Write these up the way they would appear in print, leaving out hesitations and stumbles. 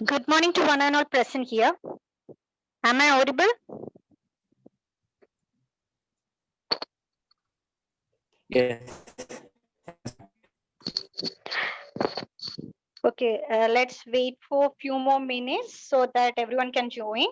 Good morning to one and all present here. Am I audible? Yes. Okay, let's wait for a few more minutes so that everyone can join.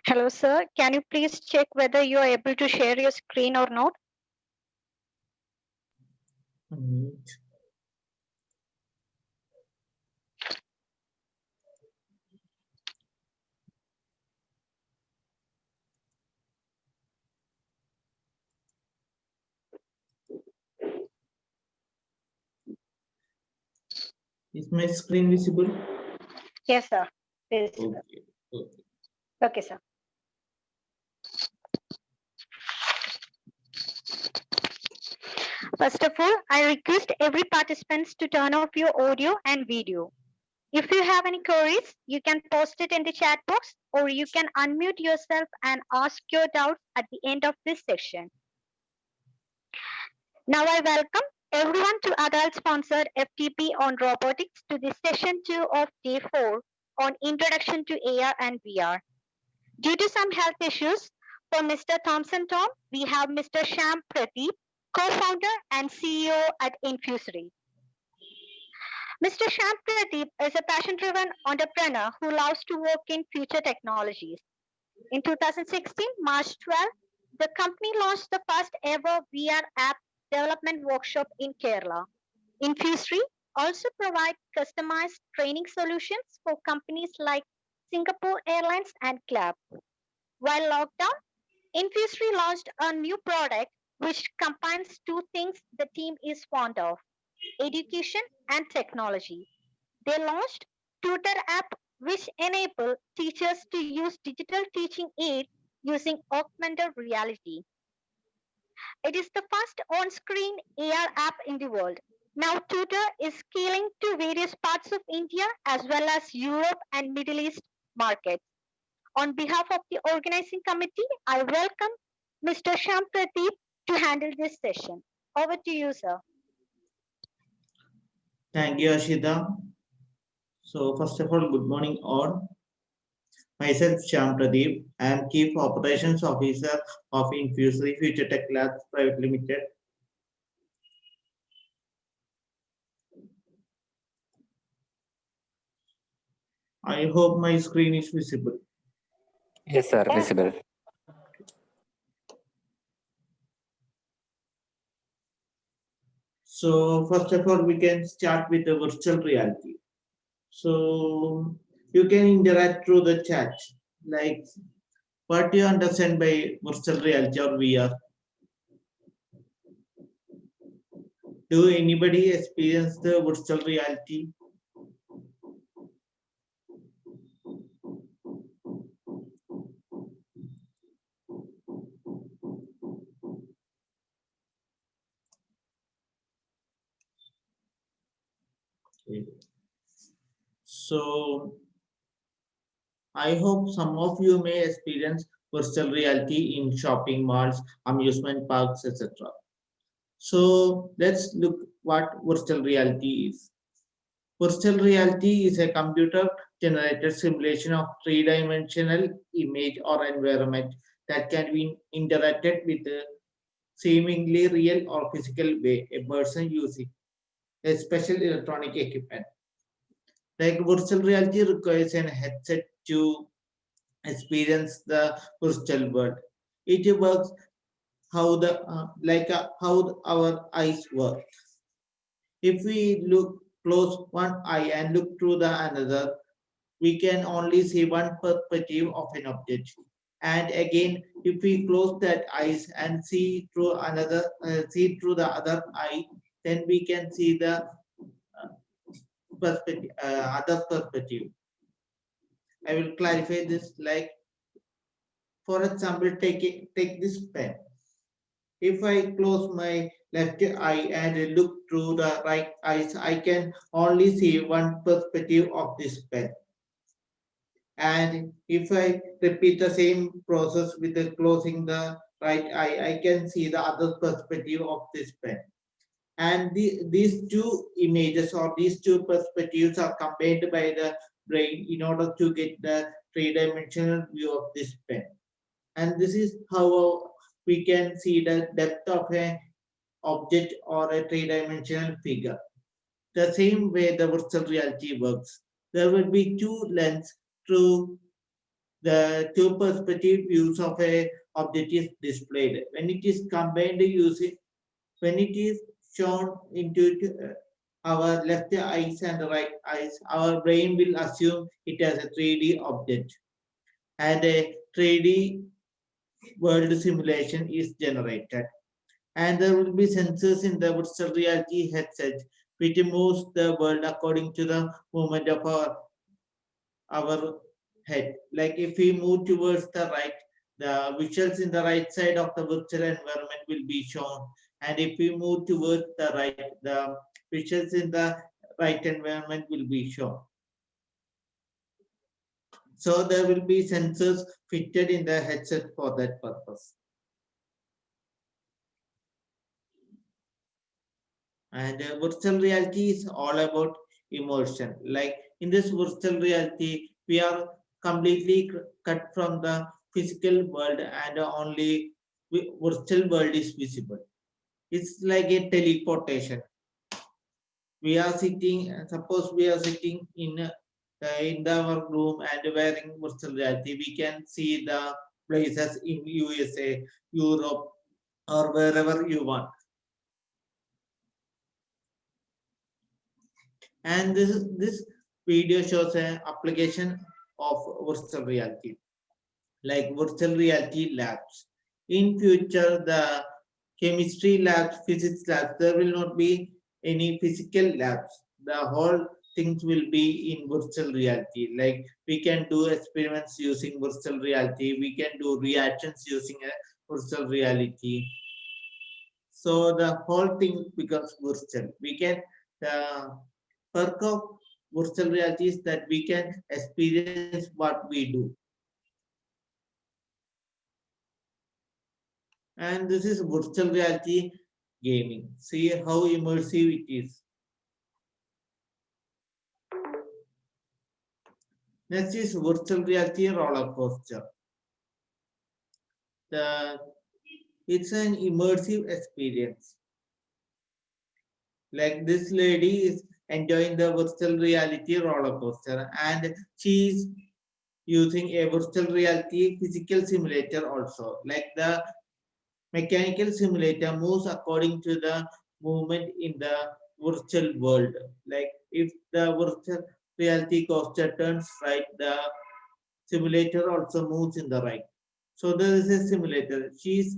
Hello, sir. Can you please check whether you are able to share your screen or not? Is my screen visible? Yes, sir. Visible. Okay. Okay, sir. First of all, I request every participant to turn off your audio and video. If you have any queries, you can post it in the chat box or you can unmute yourself and ask your doubts at the end of this session. Now I welcome everyone to ATAL sponsored FDP on robotics to the session 2 of day 4 on introduction to AR and VR. Due to some health issues for Mr. Thompson Tom, we have Mr. Sham Pradeep, co-founder and CEO at Infusory. Mr. Sham Pradeep is a passion-driven entrepreneur who loves to work in future technologies. In 2016, March 12, the company launched the first ever VR app development workshop in Kerala. Infusory also provides customized training solutions for companies like Singapore Airlines and Club. While lockdown, Infusory launched a new product which combines two things the team is fond of: education and technology. They launched Tutor app which enable teachers to use digital teaching aids using augmented reality. It is the first on-screen AR app in the world. Now Tutor is scaling to various parts of India as well as Europe and Middle East markets. On behalf of the organizing committee, I welcome Mr. Sham Pradeep to handle this session. Over to you, sir. Thank you, Ashita. So, first of all, good morning all. Myself, Shyam Pradeep. I am Chief Operations Officer of Infusory Future Tech Labs Private Limited. I hope my screen is visible. Yes, sir, visible. So first of all, we can start with the virtual reality. So you can interact through the chat. Like, what do you understand by virtual reality or VR? Do anybody experience the virtual reality? Okay. So I hope some of you may experience virtual reality in shopping malls, amusement parks, etc. So let's look what virtual reality is. Virtual reality is a computer generated simulation of three-dimensional image or environment that can be interacted with a seemingly real or physical way a person using a special electronic equipment. Like virtual reality requires an headset to experience the virtual world. It works how our eyes work. If we look close one eye and look through the another, we can only see one perspective of an object. And again, if we close that eyes and see through the other eye, then we can see the other perspective. I will clarify this. Like, for example, take this pen. If I close my left eye and look through the right eyes, I can only see one perspective of this pen. And if I repeat the same process with the closing the right eye, I can see the other perspective of this pen. And these two images or these two perspectives are combined by the brain in order to get the three-dimensional view of this pen. And this is how we can see the depth of an object or a three-dimensional figure. The same way the virtual reality works. There will be two lenses through the two perspective views of a object is displayed. When it is combined using, when it is shown into our left eyes and right eyes, our brain will assume it as a 3D object and a 3D world simulation is generated. And there will be sensors in the virtual reality headset which moves the world according to the movement of our head. Like if we move towards the right, the visuals in the right side of the virtual environment will be shown. And if we move towards the right, the visuals in the right environment will be shown. So there will be sensors fitted in the headset for that purpose. And virtual reality is all about immersion. Like in this virtual reality, we are completely cut from the physical world and only virtual world is visible. It's like a teleportation. We are sitting, suppose we are sitting in our room and wearing virtual reality. We can see the places in USA, Europe, or wherever you want. And this video shows an application of virtual reality, like virtual reality labs. In future, the chemistry labs, physics labs, there will not be any physical labs. The whole things will be in virtual reality. Like we can do experiments using virtual reality. We can do reactions using a virtual reality. So the whole thing becomes virtual. We can the perk of virtual reality is that we can experience what we do. And this is virtual reality gaming. See how immersive it is. Next is virtual reality roller coaster. The, it's an immersive experience. Like this lady is enjoying the virtual reality roller coaster and she is using a virtual reality physical simulator also. Like the mechanical simulator moves according to the movement in the virtual world. Like if the virtual reality coaster turns right, the simulator also moves in the right. So there is a simulator. She's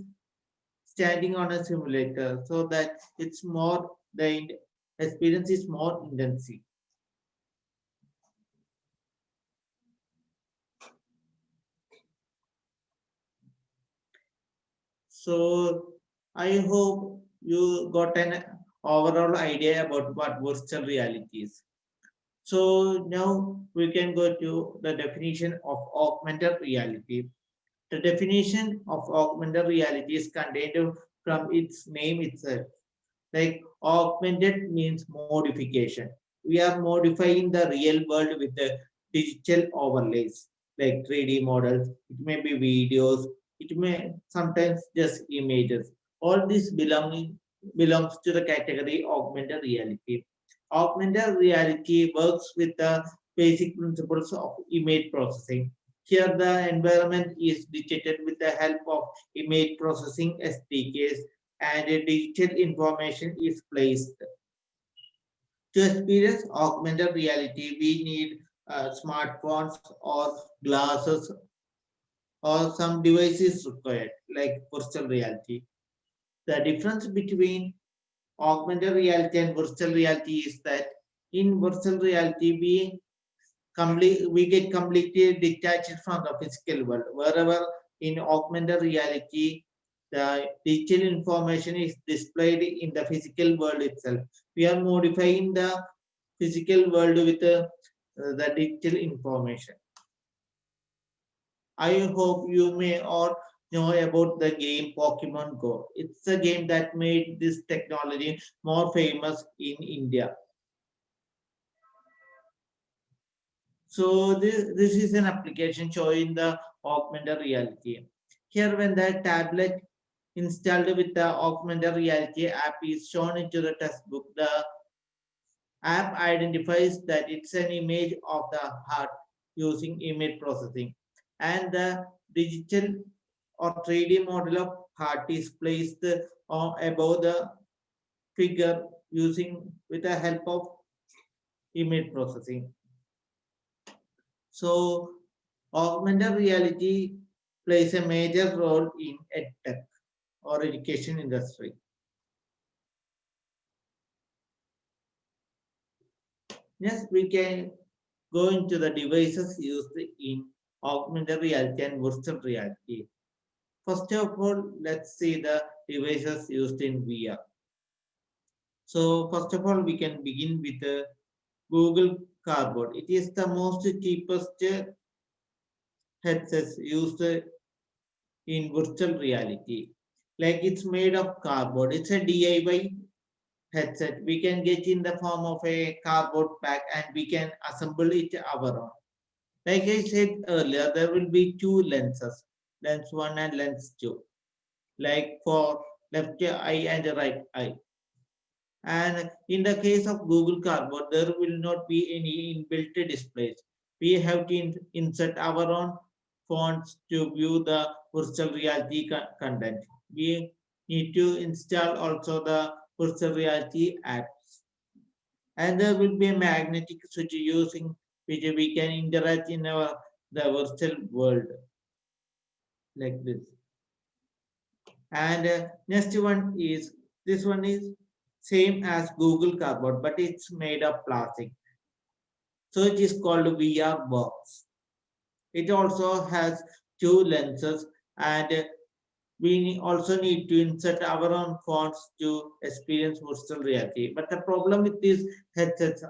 standing on a simulator so that it's more the experience is more intensive. So I hope you got an overall idea about what virtual reality is. So now we can go to the definition of augmented reality. The definition of augmented reality is contained from its name itself. Like augmented means modification. We are modifying the real world with the digital overlays like 3D models. It may be videos. It may sometimes just images. All this belongs to the category augmented reality. Augmented reality works with the basic principles of image processing. Here, the environment is detected with the help of image processing SDKs and a digital information is placed. To experience augmented reality, we need smartphones or glasses or some devices required, like virtual reality. The difference between augmented reality and virtual reality is that in virtual reality, we get completely detached from the physical world. Wherever in augmented reality, the digital information is displayed in the physical world itself. We are modifying the physical world with the digital information. I hope you may all know about the game Pokemon Go. It's a game that made this technology more famous in India. So this is an application showing the augmented reality. Here when the tablet installed with the augmented reality app is shown into the textbook, the app identifies that it's an image of the heart using image processing. And the digital or 3D model of heart is placed above the figure using with the help of image processing. So augmented reality plays a major role in edtech or education industry. Yes, we can go into the devices used in augmented reality and virtual reality. First of all, let's see the devices used in VR. So first of all, we can begin with the Google Cardboard. It is the most cheapest headsets used in virtual reality. Like it's made of cardboard. It's a DIY headset. We can get in the form of a cardboard pack and we can assemble it our own. Like I said earlier, there will be two lenses, lens one and lens two, like for left eye and right eye. And in the case of Google Cardboard, there will not be any inbuilt displays. We have to insert our own fonts to view the virtual reality content. We need to install also the virtual reality apps. And there will be a magnetic switch using which we can interact in our the virtual world like this. And next one is this one is same as Google Cardboard, but it's made of plastic. So it is called VR box. It also has two lenses, and we also need to insert our own fonts to experience virtual reality. But the problem with these headsets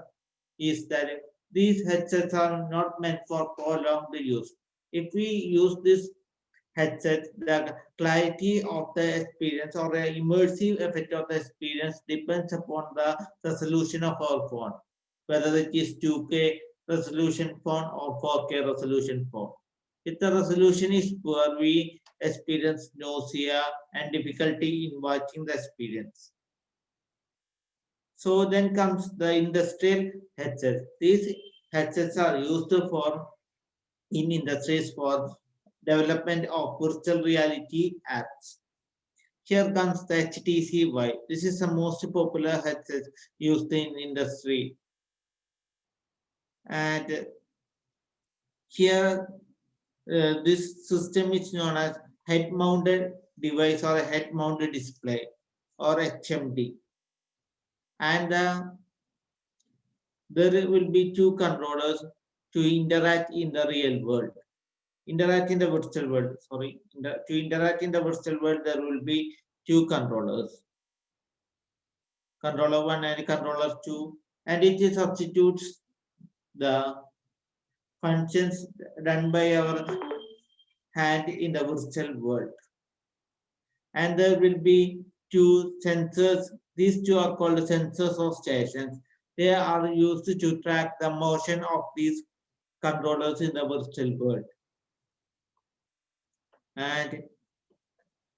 is that these headsets are not meant for prolonged use. If we use this headset, the clarity of the experience or the immersive effect of the experience depends upon the resolution of our phone, whether it is 2K resolution phone or 4K resolution phone. If the resolution is poor, we experience nausea and difficulty in watching the experience. So then comes the industrial headsets. These headsets are used for in industries for development of virtual reality apps. Here comes the HTC Vive. This is the most popular headset used in industry. And here, this system is known as head-mounted device or a head-mounted display or HMD. And there will be two controllers to interact in the real world. Interact in the virtual world, sorry. To interact in the virtual world, there will be two controllers. Controller 1 and controller 2. And it substitutes the functions done by our hand in the virtual world. And there will be two sensors. These two are called sensors or stations. They are used to track the motion of these controllers in the virtual world. And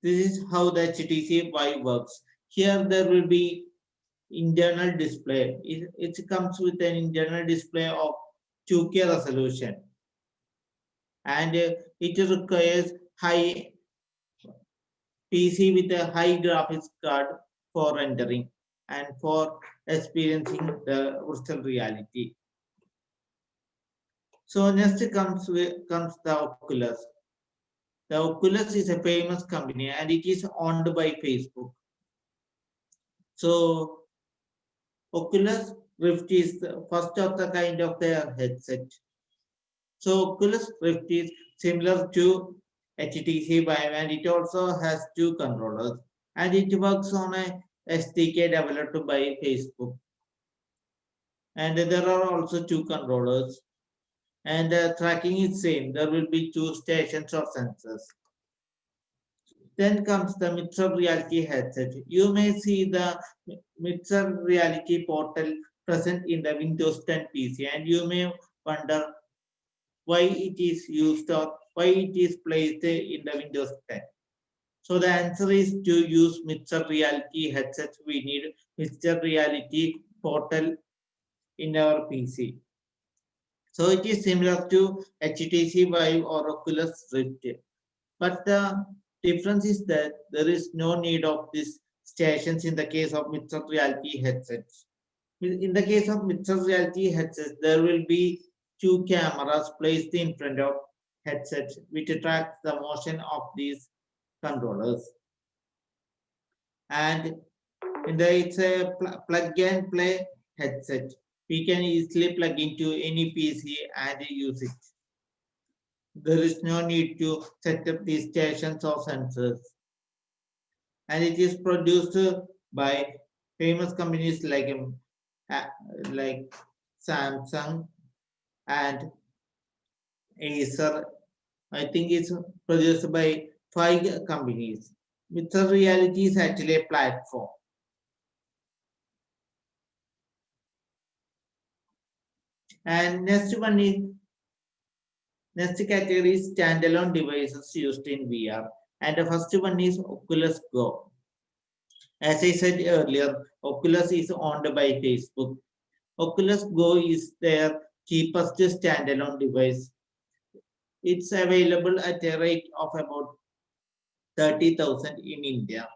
this is how the HTC Vive works. Here there will be internal display. It comes with an internal display of 2K resolution. And it requires high PC with a high graphics card for rendering and for experiencing the virtual reality. So next comes the Oculus. The Oculus is a famous company and it is owned by Facebook. So Oculus Rift is the first of the kind of their headset. So Oculus Rift is similar to HTC Vive and it also has two controllers and it works on a SDK developed by Facebook. And there are also two controllers and tracking is same. There will be two stations or sensors. Then comes the mixed reality headset. You may see the mixed reality portal present in the Windows 10 PC and you may wonder why it is used or why it is placed in the Windows 10. So the answer is to use mixed reality headsets. We need mixed reality portal in our PC. So it is similar to HTC Vive or Oculus Rift. But the difference is that there is no need of these stations in the case of mixed reality headsets. In the case of mixed reality headsets, there will be two cameras placed in front of headsets which track the motion of these controllers. And it's a plug and play headset. We can easily plug into any PC and use it. There is no need to set up these stations or sensors. And it is produced by famous companies like Samsung and Acer. I think it's produced by 5 companies. Mixed reality is actually a platform. And next category is standalone devices used in VR. And the first one is Oculus Go. As I said earlier, Oculus is owned by Facebook. Oculus Go is their cheapest standalone device. It's available at a rate of about 30,000 in India.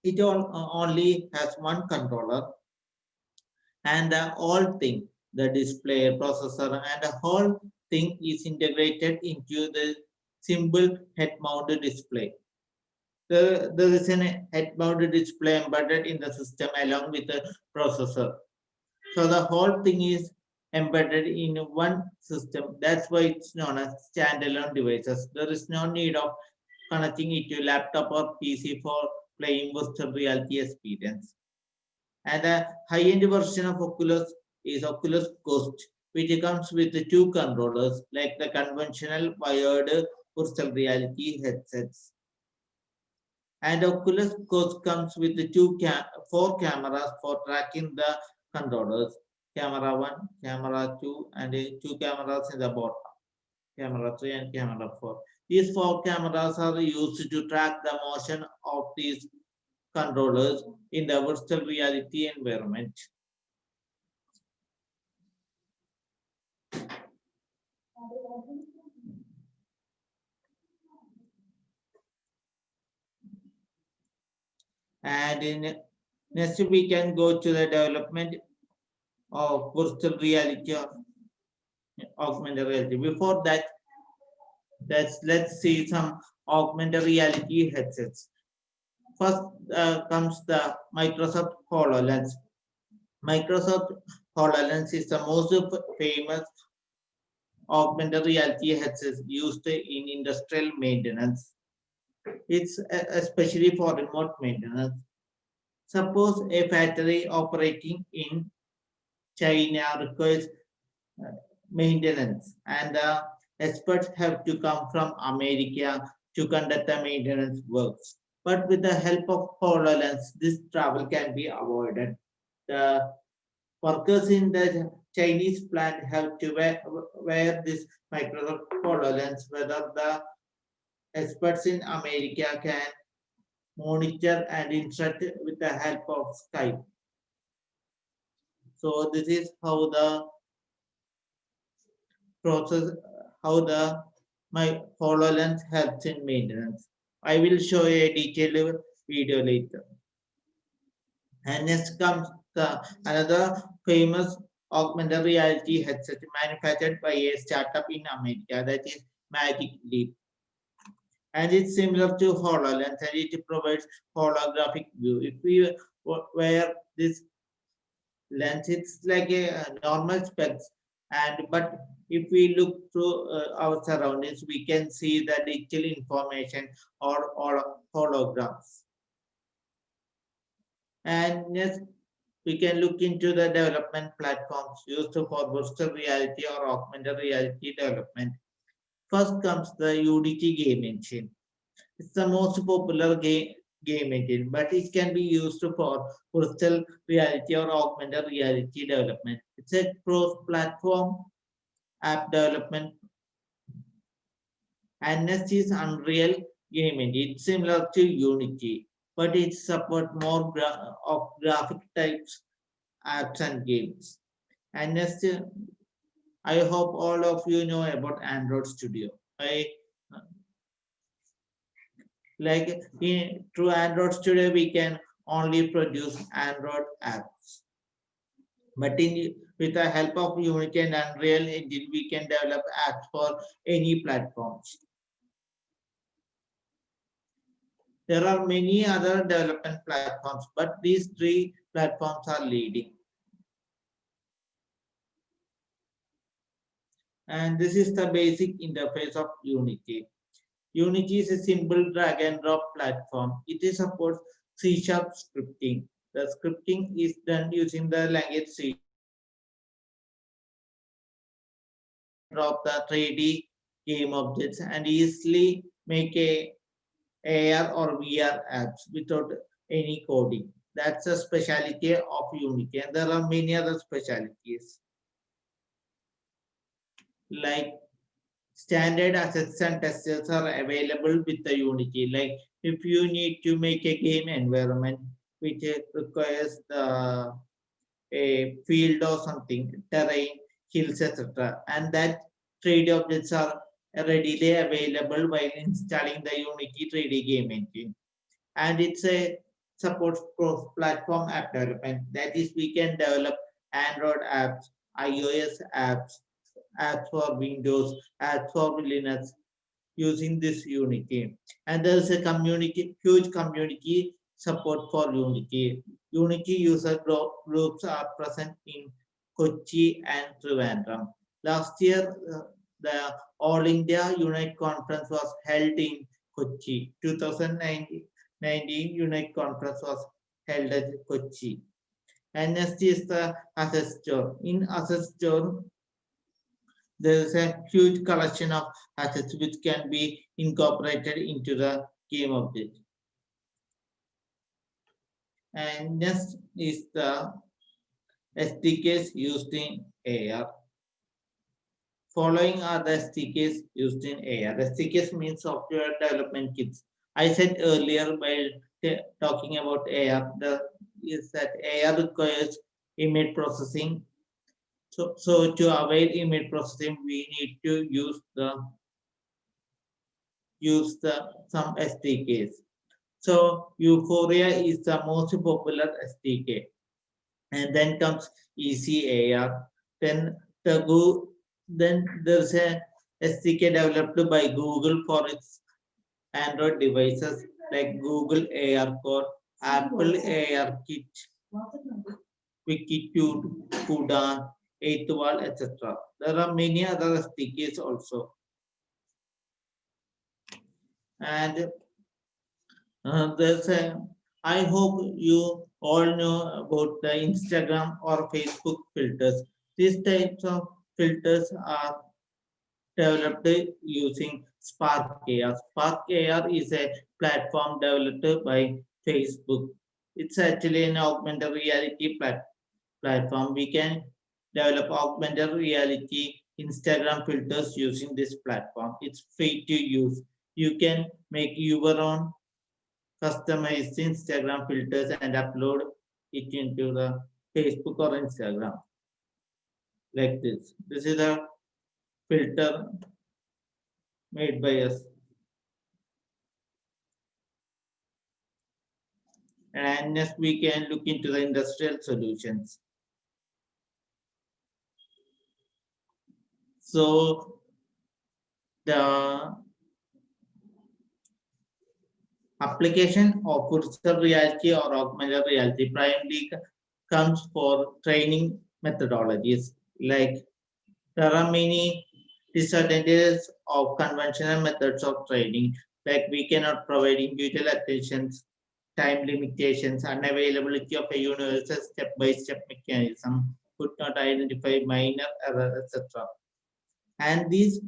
It only has one controller and the whole thing, the display, processor, and the whole thing is integrated into the simple head-mounted display. There is an head-mounted display embedded in the system along with the processor. So the whole thing is embedded in one system. That's why it's known as standalone devices. There is no need of connecting it to laptop or PC for playing virtual reality experience. And the high-end version of Oculus is Oculus Quest, which comes with the two controllers like the conventional wired virtual reality headsets. And Oculus Quest comes with the 4 cameras for tracking the controllers. Camera 1, camera 2, and 2 cameras in the bottom. Camera 3 and camera 4. These 4 cameras are used to track the motion of these controllers in the virtual reality environment. And next we can go to the development of virtual reality or augmented reality. Before that, let's see some augmented reality headsets. First comes the Microsoft HoloLens. Microsoft HoloLens is the most famous augmented reality headset used in industrial maintenance. It's especially for remote maintenance. Suppose a factory operating in China requires maintenance, and the experts have to come from America to conduct the maintenance works. But with the help of HoloLens, this travel can be avoided. The workers in the Chinese plant have to wear this Microsoft HoloLens, whether the experts in America can monitor and instruct with the help of Skype. So this is how the process, how the my HoloLens helps in maintenance. I will show you a detailed video later. And next comes another famous augmented reality headset manufactured by a startup in America, that is Magic Leap. And it's similar to HoloLens, and it provides holographic view. If we wear this lens, it's like a normal specs, and but if we look through our surroundings, we can see the digital information or holograms. And next, we can look into the development platforms used for virtual reality or augmented reality development. First comes the Unity game engine. It's the most popular game engine, but it can be used for virtual reality or augmented reality development. It's a cross-platform app development, and next is Unreal game engine. It's similar to Unity, but it supports more of graphic types apps and games. And next, I hope all of you know about Android Studio. I like through Android Studio we can only produce Android apps. But with the help of Unity and Unreal Engine, we can develop apps for any platforms. There are many other development platforms, but these three platforms are leading. And this is the basic interface of Unity. Unity is a simple drag and drop platform. It supports C# scripting. The scripting is done using the language C#. Drag and drop the 3D game objects and easily make a AR or VR apps without any coding. That's a specialty of Unity, and there are many other specialties like standard assets and testers are available with the Unity. Like if you need to make a game environment which requires a field or something, terrain, hills, etc., and that 3D objects are readily available while installing the Unity 3D game engine. And it's a supports cross-platform app development. That is, we can develop Android apps, iOS apps, apps for Windows, apps for Linux using this Unity. And there's a huge community support for Unity. Unity user groups are present in Kochi and Trivandrum. Last year, the All India Unite Conference was held in Kochi. 2019 Unite Conference was held at Kochi. And next is the Asset Store. In Asset Store, there is a huge collection of assets which can be incorporated into the game object. And next is the SDKs used in AR. Following are the SDKs used in AR. SDKs means software development kits. I said earlier while talking about AR, is that AR requires image processing. So to avail image processing, we need to use some SDKs. So Euphoria is the most popular SDK, and then comes ECAR. Then then there's a SDK developed by Google for its Android devices like Google AR Core, Apple AR Kit, Wikitude, CUDA, 8th Wall, etc. There are many other SDKs also. And there's a, I hope you all know about the Instagram or Facebook filters. These types of filters are developed using Spark AR. Spark AR is a platform developed by Facebook. It's actually an augmented reality platform. We can develop augmented reality Instagram filters using this platform. It's free to use. You can make your own customized Instagram filters and upload it into the Facebook or Instagram like this. This is a filter made by us. And next we can look into the industrial solutions. So the application of virtual reality or augmented reality primarily comes for training methodologies. Like there are many disadvantages of conventional methods of training, like we cannot provide individual attentions, time limitations, unavailability of a universal step-by-step mechanism, could not identify minor errors, etc. And these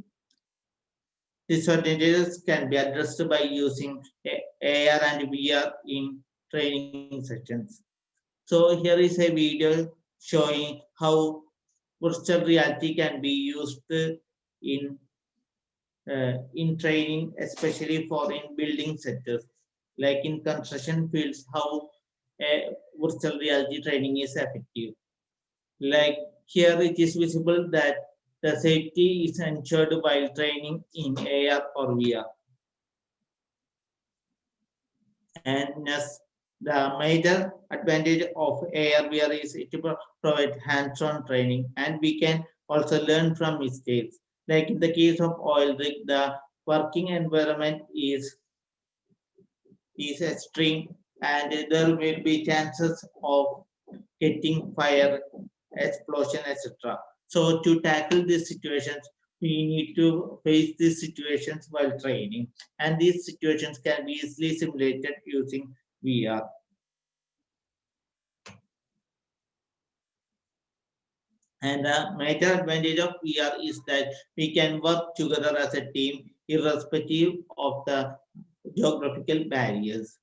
disadvantages can be addressed by using AR and VR in training sessions. So here is a video showing how virtual reality can be used in training, especially for in building sectors, like in construction fields, how virtual reality training is effective. Like here, it is visible that the safety is ensured while training in AR or VR. And as the major advantage of AR VR is it provide hands-on training, and we can also learn from mistakes. Like in the case of oil rig, the working environment is extreme, and there will be chances of getting fire, explosion, etc. So to tackle these situations, we need to face these situations while training, and these situations can be easily simulated using VR. And the major advantage of VR is that we can work together as a team irrespective of the geographical barriers.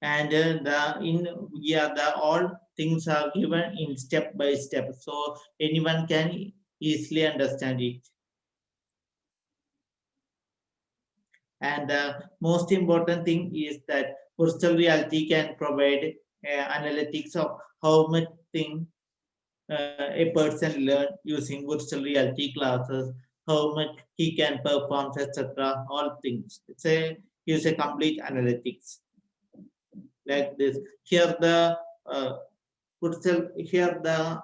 And the in VR, the all things are given in step by step, so anyone can easily understand it. And the most important thing is that virtual reality can provide analytics of how much thing a person learn using virtual reality classes, how much he can perform, etc. All things. Use a complete analytics like this. Here the here the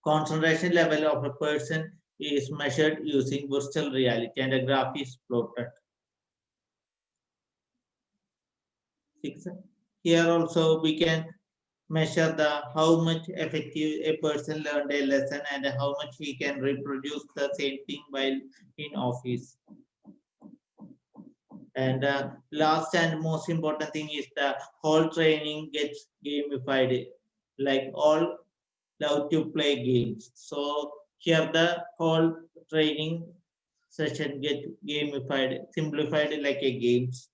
concentration level of a person is measured using virtual reality, and a graph is plotted. Here also we can measure the how much effective a person learned a lesson and how much he can reproduce the same thing while in office. And last and most important thing is the whole training gets gamified. Like all love to play games. So here the whole training session get gamified, simplified like a games.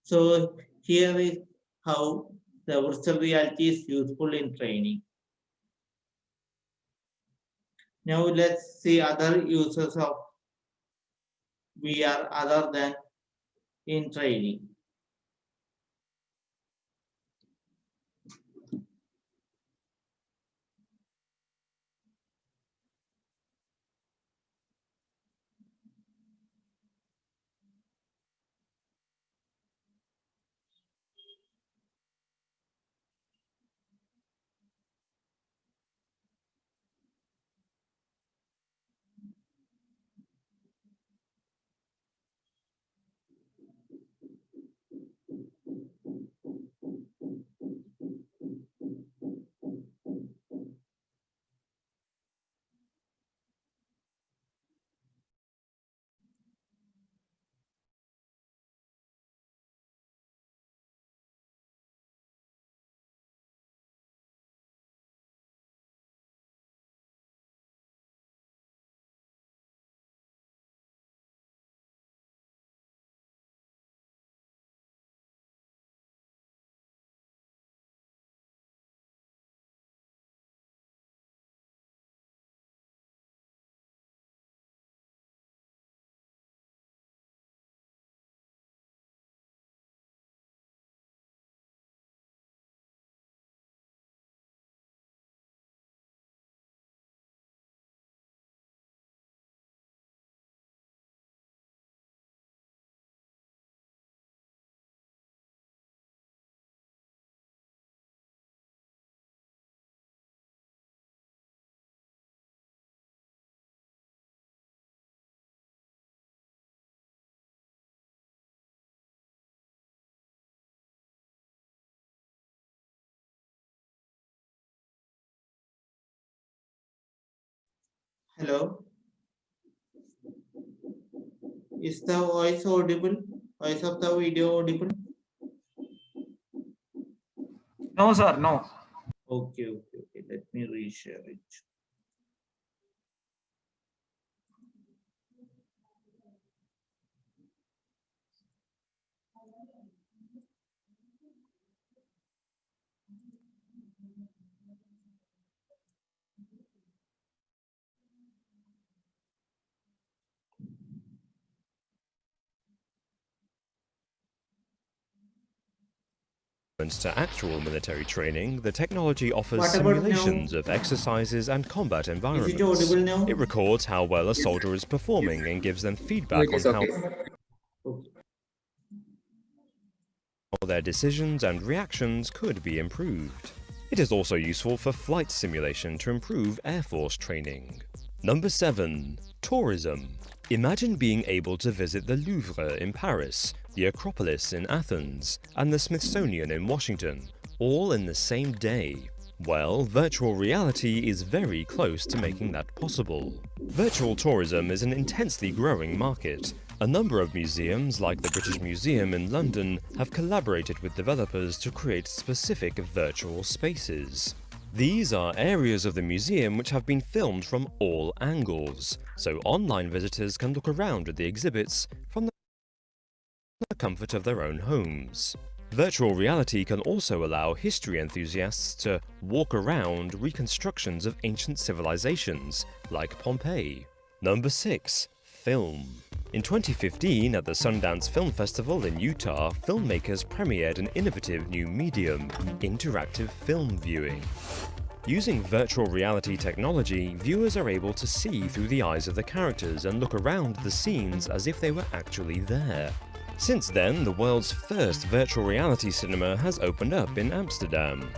So here is how the virtual reality is useful in training. Now let's see other uses of VR other than in training. Hello, is the voice audible? Voice of the video audible? No, sir, no. Okay, okay, okay. Let me reshare it. To actual military training, the technology offers What about now? simulations of exercises and combat Is it environments. audible now? It records how well a Yes, sir. soldier is performing and gives them No, feedback it on is how okay. Okay. their decisions and reactions could be improved. It is also useful for flight simulation to improve Air Force training. Number 7. Tourism. Imagine being able to visit the Louvre in Paris, the Acropolis in Athens, and the Smithsonian in Washington, all in the same day. Well, virtual reality is very close to making that possible. Virtual tourism is an intensely growing market. A number of museums, like the British Museum in London, have collaborated with developers to create specific virtual spaces. These are areas of the museum which have been filmed from all angles, so online visitors can look around at the exhibits from the comfort of their own homes. Virtual reality can also allow history enthusiasts to walk around reconstructions of ancient civilizations, like Pompeii. Number 6. Film. In 2015, at the Sundance Film Festival in Utah, filmmakers premiered an innovative new medium, interactive film viewing. Using virtual reality technology, viewers are able to see through the eyes of the characters and look around the scenes as if they were actually there. Since then, the world's first virtual reality cinema has opened up in Amsterdam.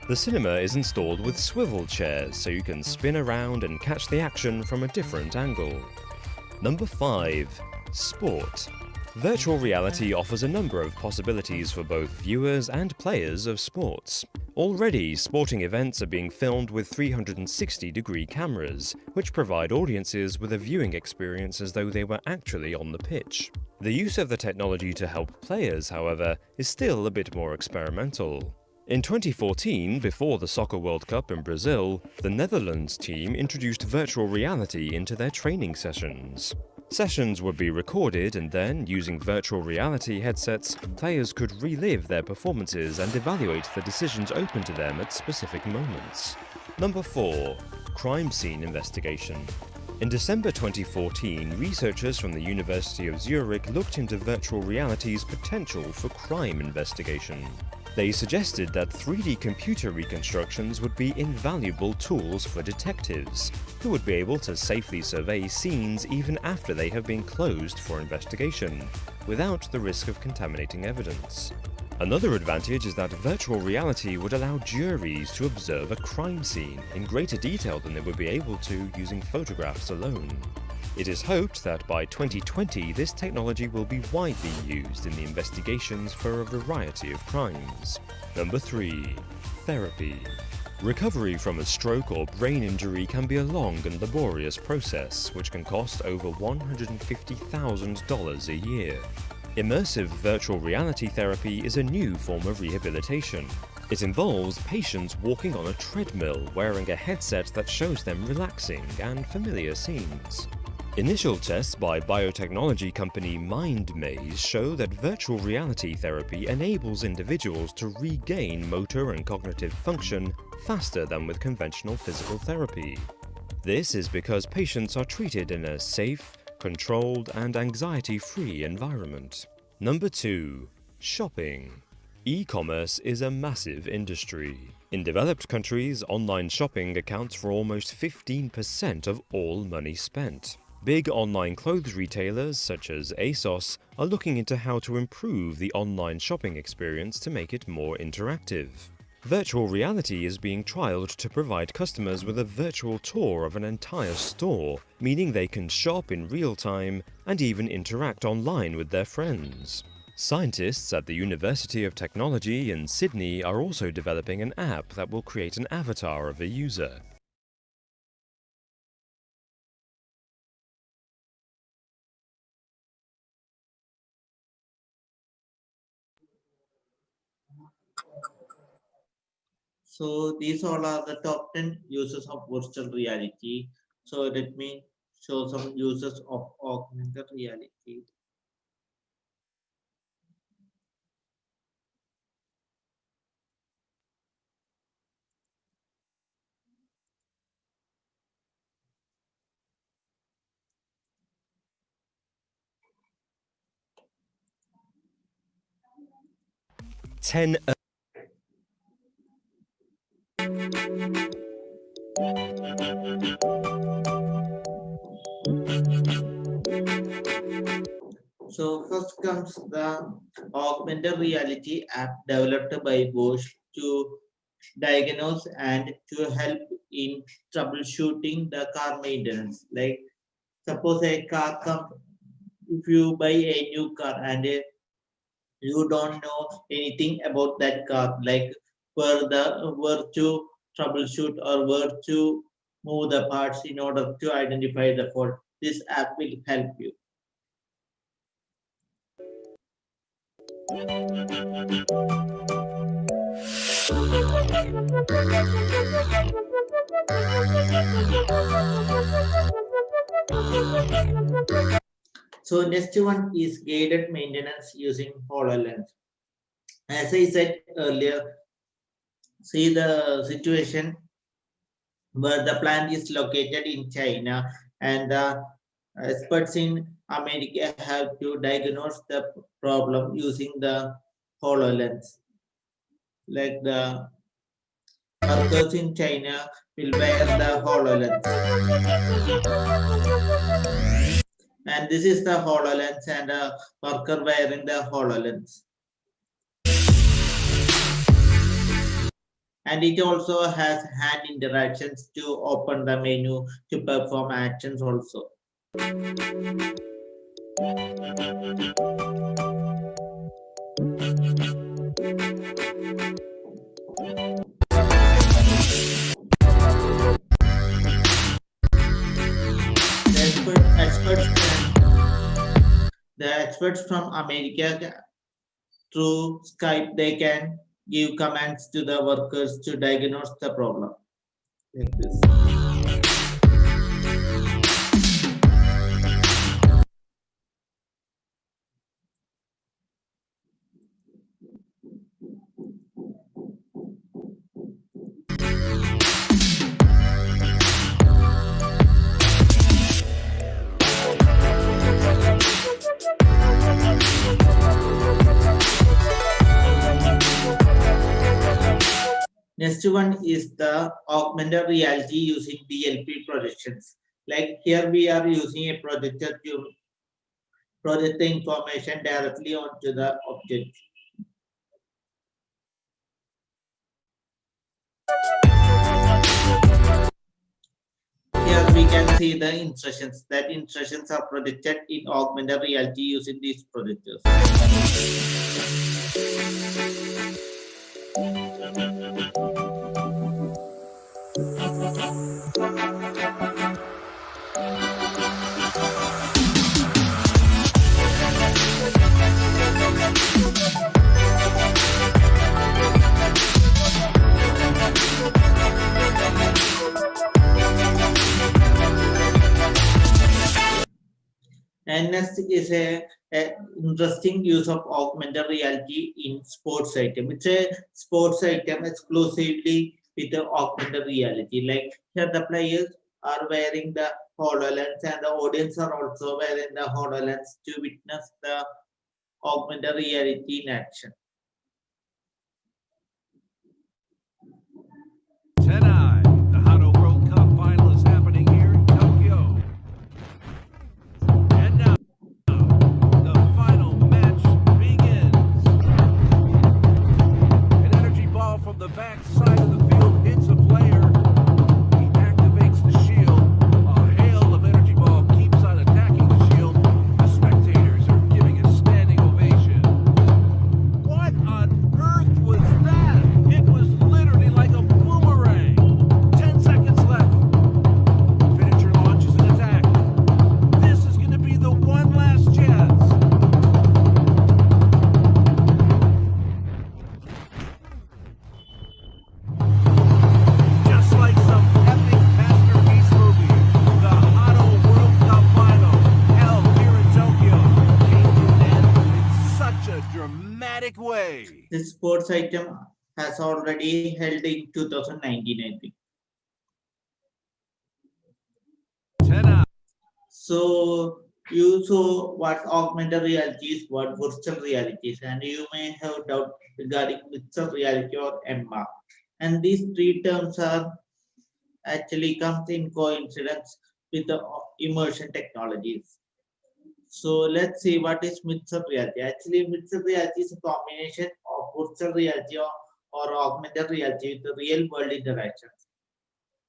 The cinema is installed with swivel chairs so you can spin around and catch the action from a different angle. Number 5. Sport. Virtual reality offers a number of possibilities for both viewers and players of sports. Already, sporting events are being filmed with 360-degree cameras, which provide audiences with a viewing experience as though they were actually on the pitch. The use of the technology to help players, however, is still a bit more experimental. In 2014, before the Soccer World Cup in Brazil, the Netherlands team introduced virtual reality into their training sessions. Sessions would be recorded and then, using virtual reality headsets, players could relive their performances and evaluate the decisions open to them at specific moments. Number 4. Crime scene investigation. In December 2014, researchers from the University of Zurich looked into virtual reality's potential for crime investigation. They suggested that 3D computer reconstructions would be invaluable tools for detectives, who would be able to safely survey scenes even after they have been closed for investigation, without the risk of contaminating evidence. Another advantage is that virtual reality would allow juries to observe a crime scene in greater detail than they would be able to using photographs alone. It is hoped that by 2020 this technology will be widely used in the investigations for a variety of crimes. Number 3. Therapy. Recovery from a stroke or brain injury can be a long and laborious process, which can cost over $150,000 a year. Immersive virtual reality therapy is a new form of rehabilitation. It involves patients walking on a treadmill wearing a headset that shows them relaxing and familiar scenes. Initial tests by biotechnology company MindMaze show that virtual reality therapy enables individuals to regain motor and cognitive function faster than with conventional physical therapy. This is because patients are treated in a safe, controlled, and anxiety-free environment. Number 2. Shopping. E-commerce is a massive industry. In developed countries, online shopping accounts for almost 15% of all money spent. Big online clothes retailers such as ASOS are looking into how to improve the online shopping experience to make it more interactive. Virtual reality is being trialed to provide customers with a virtual tour of an entire store, meaning they can shop in real time and even interact online with their friends. Scientists at the University of Technology in Sydney are also developing an app that will create an avatar of a user. So these all are the top 10 uses of virtual reality. So let me show some uses of augmented reality. Ten. So first comes the augmented reality app developed by Bosch to diagnose and to help in troubleshooting the car maintenance. Like suppose a car comes, if you buy a new car and you don't know anything about that car, like where to troubleshoot or where to move the parts in order to identify the fault. This app will help you. So next one is guided maintenance using HoloLens. As I said earlier, see the situation where the plant is located in China and the experts in America have to diagnose the problem using the HoloLens. Like the workers in China will wear the HoloLens. And this is the HoloLens and a worker wearing the HoloLens. And it also has hand interactions to open the menu to perform actions also. The experts from America through Skype, they can give commands to the workers to diagnose the problem. Like this. Next one is the augmented reality using DLP projections. Like here we are using a projector to project the information directly onto the object. Here we can see the instructions. That instructions are projected in augmented reality using these projectors. And next is a interesting use of augmented reality in sports item. It's a sports item exclusively with the augmented reality. Like here the players are wearing the HoloLens and the audience are also wearing the HoloLens to witness the augmented reality in action. 10-9, the Hado World Cup final is happening here in Tokyo. And now, the final match begins. An energy ball from the back side of the field hits a player. He activates the shield. A hail of energy ball keeps on attacking the shield. The spectators are giving a standing ovation. This sports item has already held in 2019, I think. 10 out. So you saw what augmented reality is, what virtual reality is, and you may have doubt regarding virtual reality or MR. And these three terms are actually comes in coincidence with the immersion technologies. So let's see what is virtual reality. Actually, virtual reality is a combination of virtual reality or augmented reality with the real world interactions.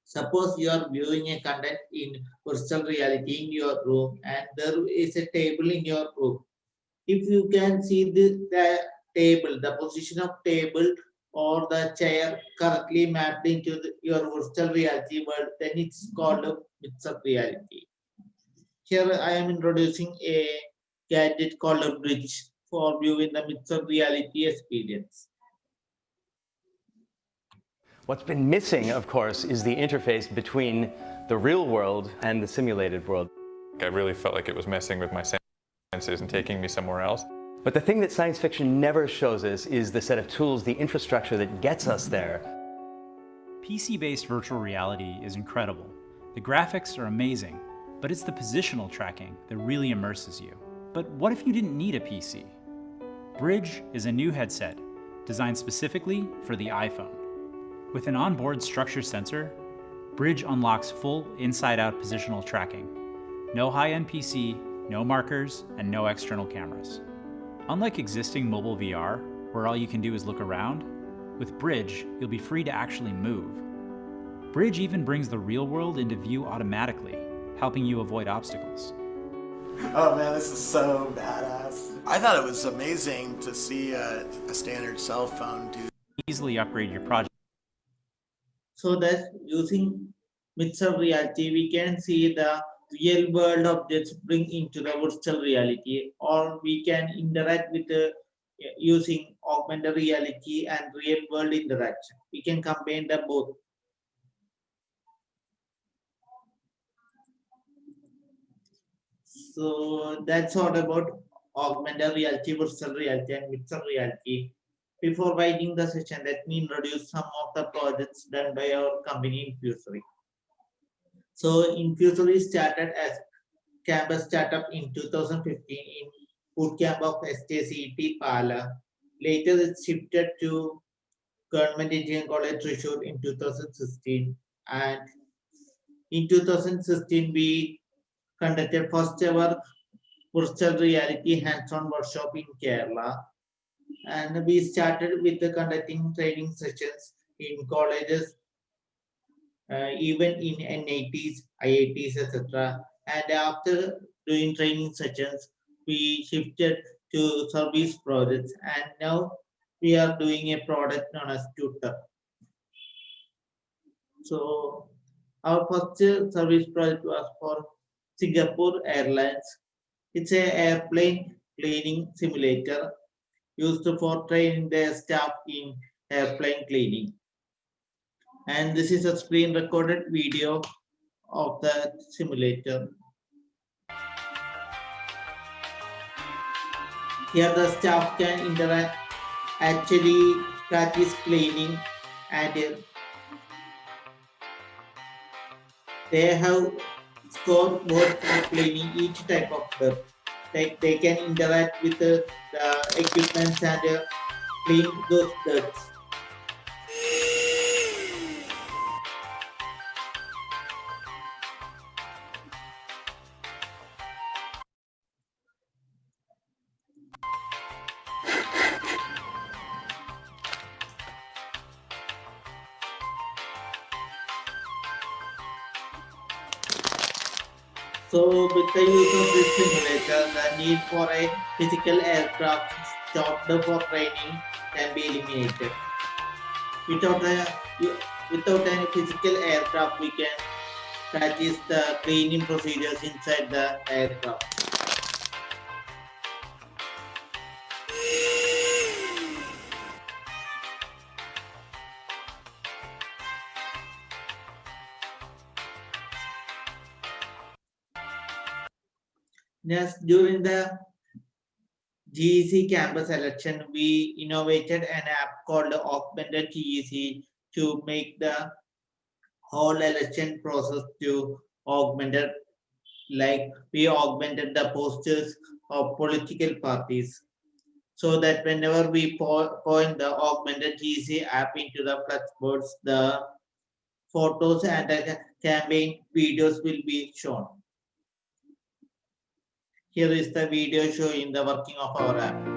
Suppose you are viewing a content in virtual reality in your room and there is a table in your room. If you can see the table, the position of table or the chair correctly mapped into your virtual reality world, then it's called a virtual reality. Here I am introducing a gadget called a bridge for viewing the virtual reality experience. What's been missing, of course, is the interface between the real world and the simulated world. I really felt like it was messing with my senses and taking me somewhere else. But the thing that science fiction never shows us is the set of tools, the infrastructure that gets us there. PC-based virtual reality is incredible. The graphics are amazing, but it's the positional tracking that really immerses you. But what if you didn't need a PC? Bridge is a new headset designed specifically for the iPhone. With an onboard structure sensor, Bridge unlocks full inside-out positional tracking. No high-end PC, no markers, and no external cameras. Unlike existing mobile VR, where all you can do is look around, with Bridge, you'll be free to actually move. Bridge even brings the real world into view automatically, helping you avoid obstacles. Oh man, this is so badass. I thought it was amazing to see a standard cell phone do. Easily upgrade your project. So that using virtual reality, we can see the real world objects bring into the virtual reality, or we can interact with using augmented reality and real world interaction. We can combine them both. So that's all about augmented reality, virtual reality, and virtual reality. Before winding the session, let me introduce some of the projects done by our company Infusory. So Infusory started as campus startup in 2015 in bootcamp of SJCET Pala. Later it shifted to Government Engineering College Thrissur in 2016, and in 2016 we conducted first ever virtual reality hands-on workshop in Kerala. And we started with the conducting training sessions in colleges, even in NITs, IITs, etc. And after doing training sessions, we shifted to service projects, and now we are doing a product known as Tutor. So our first service project was for Singapore Airlines. It's an airplane cleaning simulator used for training their staff in airplane cleaning. And this is a screen recorded video of the simulator. Here the staff can interact, actually practice cleaning, and they have scoreboard for cleaning each type of dirt. They can interact with the equipment and clean those dirts. So with the use of this simulator, the need for a physical aircraft stopped for training can be eliminated. Without any physical aircraft, we can practice the cleaning procedures inside the aircraft. Yes, during the GEC campus election, we innovated an app called Augmented GEC to make the whole election process to augmented, like we augmented the posters of political parties, so that whenever we point the augmented GEC app into the flashboards, the photos and the campaign videos will be shown. Here is the video showing the working of our app.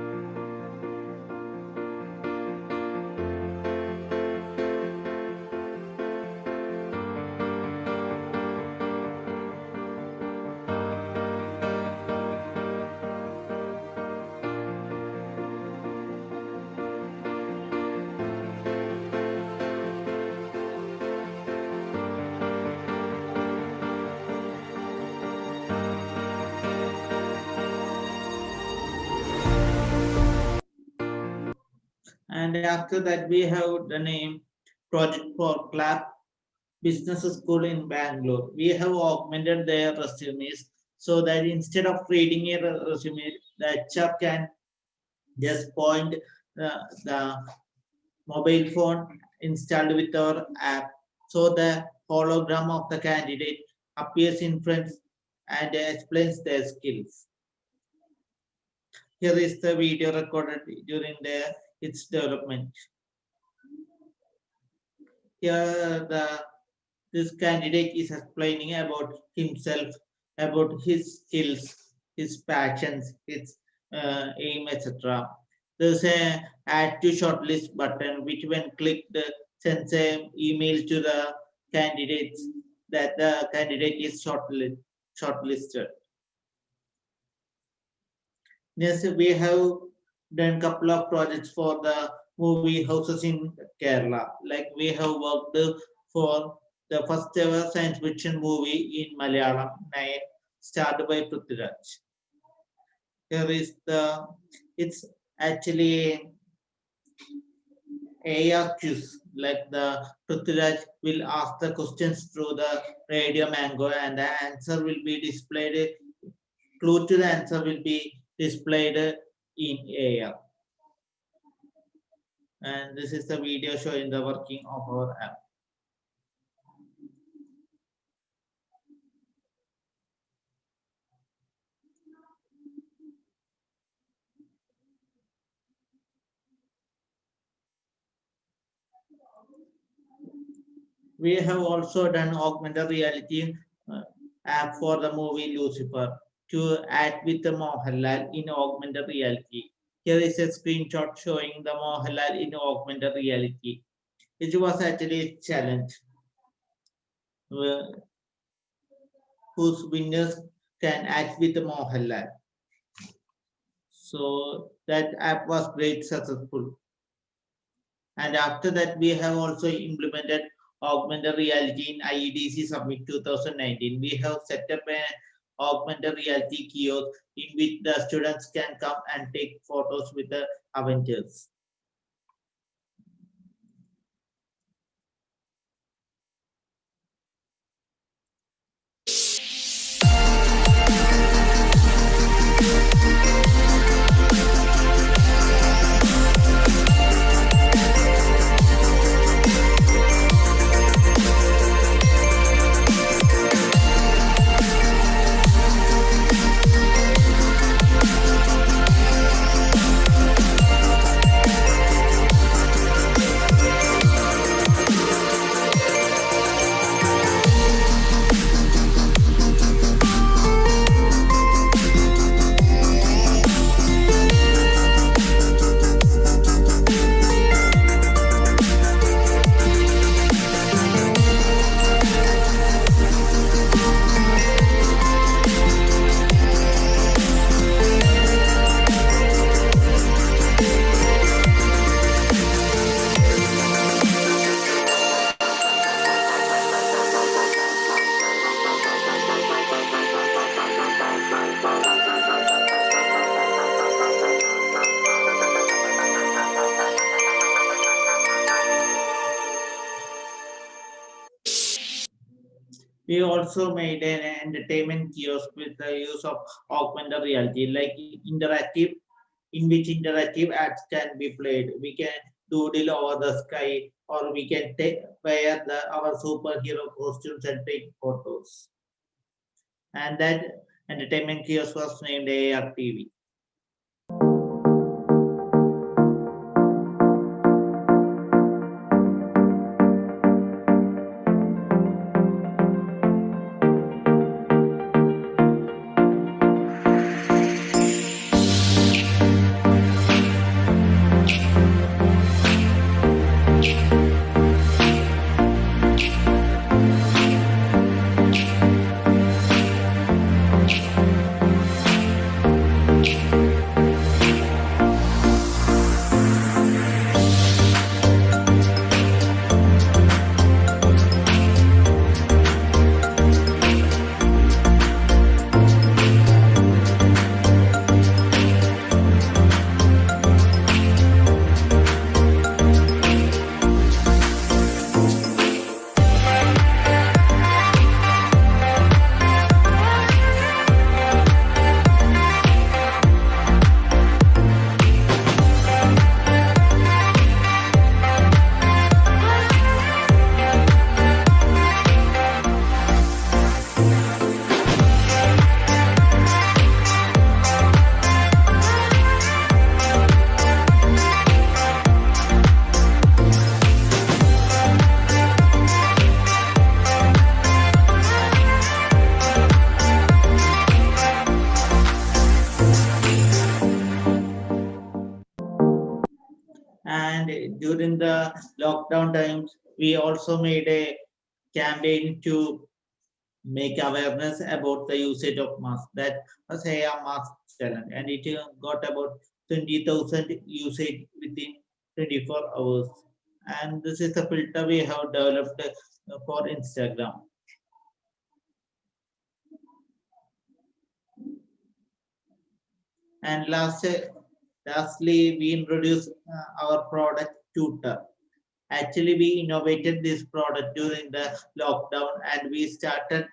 And after that, we have the name Project for Clap Business School in Bangalore. We have augmented their resumes so that instead of reading a resume, the HR can just point the mobile phone installed with our app, so the hologram of the candidate appears in front and explains their skills. Here is the video recorded during its development. Here this candidate is explaining about himself, about his skills, his passions, his aim, etc. There's a add to shortlist button, which when clicked sends an email to the candidates that the candidate is shortlisted. Yes, we have done couple of projects for the movie houses in Kerala. Like we have worked for the first ever science fiction movie in Malayalam, started by Prithviraj. Here is it's actually AR quiz, like the Prithviraj will ask the questions through the radio mango and the answer will be displayed, clue to the answer will be displayed in AR. And this is the video showing the working of our app. We have also done augmented reality app for the movie Lucifer to act with the Mohanlal in augmented reality. Here is a screenshot showing the Mohanlal in augmented reality. It was actually a challenge whose winners can act with the Mohanlal. So that app was great successful. And after that, we have also implemented augmented reality in IEDC Summit 2019. We have set up an augmented reality kiosk in which the students can come and take photos with the Avengers. We also made an entertainment kiosk with the use of augmented reality, like interactive in which interactive acts can be played. We can doodle over the sky, or we can wear our superhero costumes and take photos. And that entertainment kiosk was named AR TV. And during the lockdown times, we also made a campaign to make awareness about the usage of mask. That was a mask challenge, and it got about 20,000 usage within 24 hours. And this is the filter we have developed for Instagram. And lastly, we introduced our product Tutor. Actually, we innovated this product during the lockdown, and we started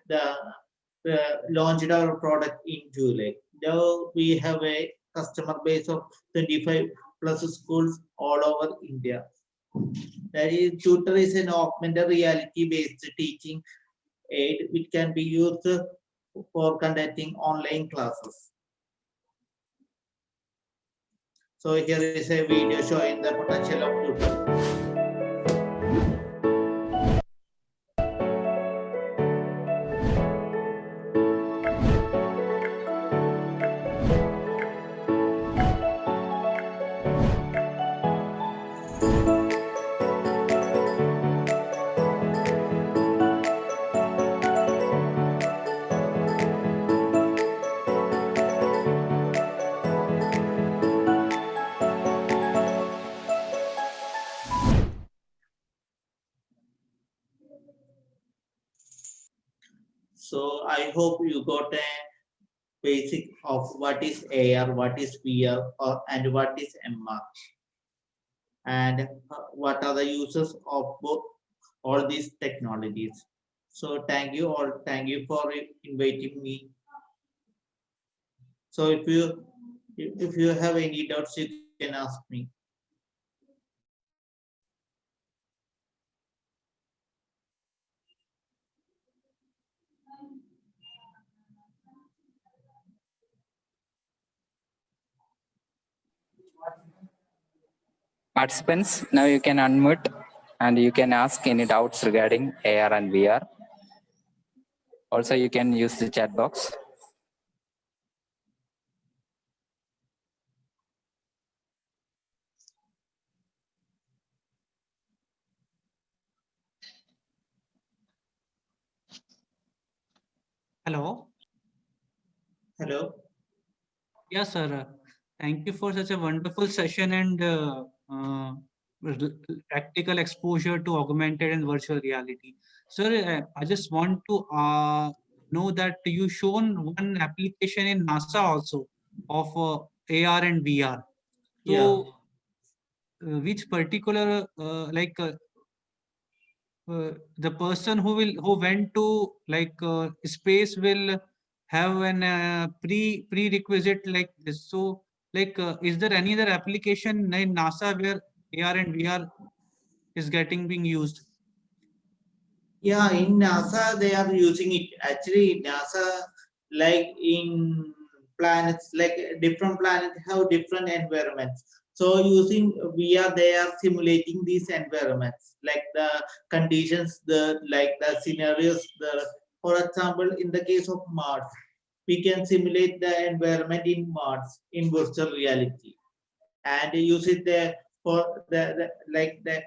launched our product in July. Now we have a customer base of 25 plus schools all over India. That is, Tutor is an augmented reality based teaching aid which can be used for conducting online classes. So here is a video showing the potential of Tutor. So I hope you got a basic of what is AR, what is VR, and what is MR, and what are the uses of both all these technologies. So thank you all. Thank you for inviting me. So if you have any doubts, you can ask me. Participants, now you can unmute and you can ask any doubts regarding AR and VR. Also, you can use the chat box. Hello. Hello. Yes, sir. Thank you for such a wonderful session and practical exposure to augmented and virtual reality. Sir, I just want to know that you shown one application in NASA also of AR and VR. So, which particular the person who went to space will have an prerequisite like this. So Like, is there any other application in NASA where AR and VR is being used? Yeah, in NASA they are using it. Actually, NASA, like in planets, like different planets have different environments. So using VR, they are simulating these environments, like the conditions, the scenarios. For example, in the case of Mars, we can simulate the environment in Mars in virtual reality and use it there for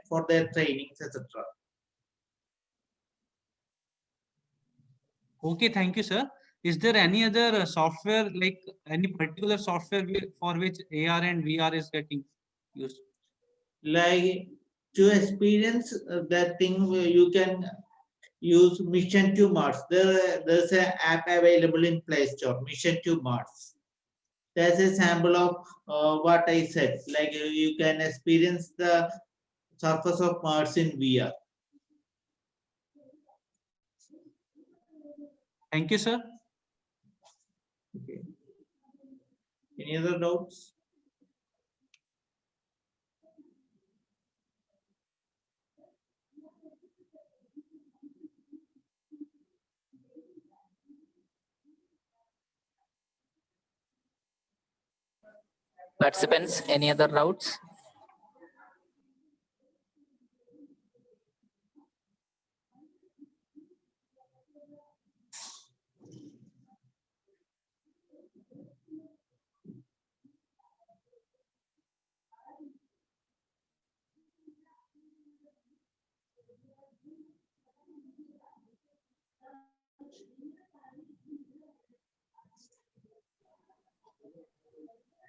for their trainings, etc. Okay, thank you, sir. Is there any other software, like any particular software for which AR and VR is getting used? Like to experience that thing, you can use Mission to Mars. There's an app available in Play Store, Mission to Mars. That's a sample of what I said. Like you can experience the surface of Mars in VR. Thank you, sir. Okay. Any other doubts? Participants, any other doubts?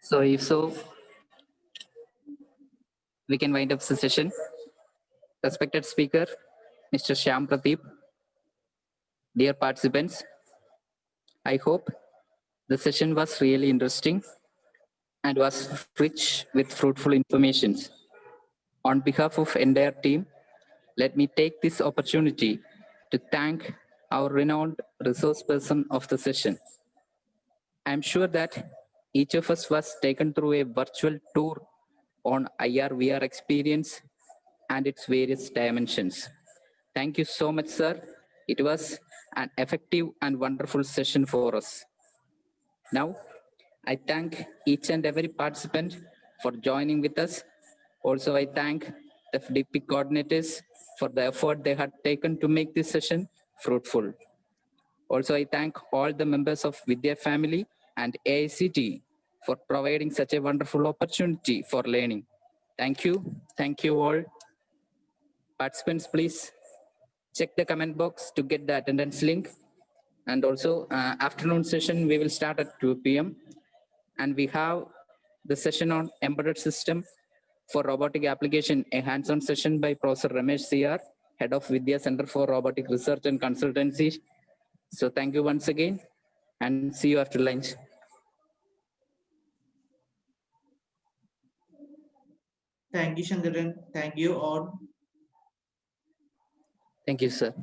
So if so, we can wind up the session. Respected speaker, Mr. Shyam Pradeep, dear participants, I hope the session was really interesting and was rich with fruitful informations. On behalf of entire team, let me take this opportunity to thank our renowned resource person of the session. I'm sure that each of us was taken through a virtual tour on IR VR experience and its various dimensions. Thank you so much, sir. It was an effective and wonderful session for us. Now, I thank each and every participant for joining with us. Also, I thank FDP coordinators for the effort they had taken to make this session fruitful. Also, I thank all the members of Vidya family and AICTE for providing such a wonderful opportunity for learning. Thank you. Thank you all. Participants, please check the comment box to get the attendance link. And also, afternoon session, we will start at 2 p.m. And we have the session on embedded system for robotic application, a hands-on session by Professor Ramesh CR, Head of Vidya Center for Robotic Research and Consultancy. So thank you once again, and see you after lunch. Thank you, Shankaran. Thank you all. Thank you, sir.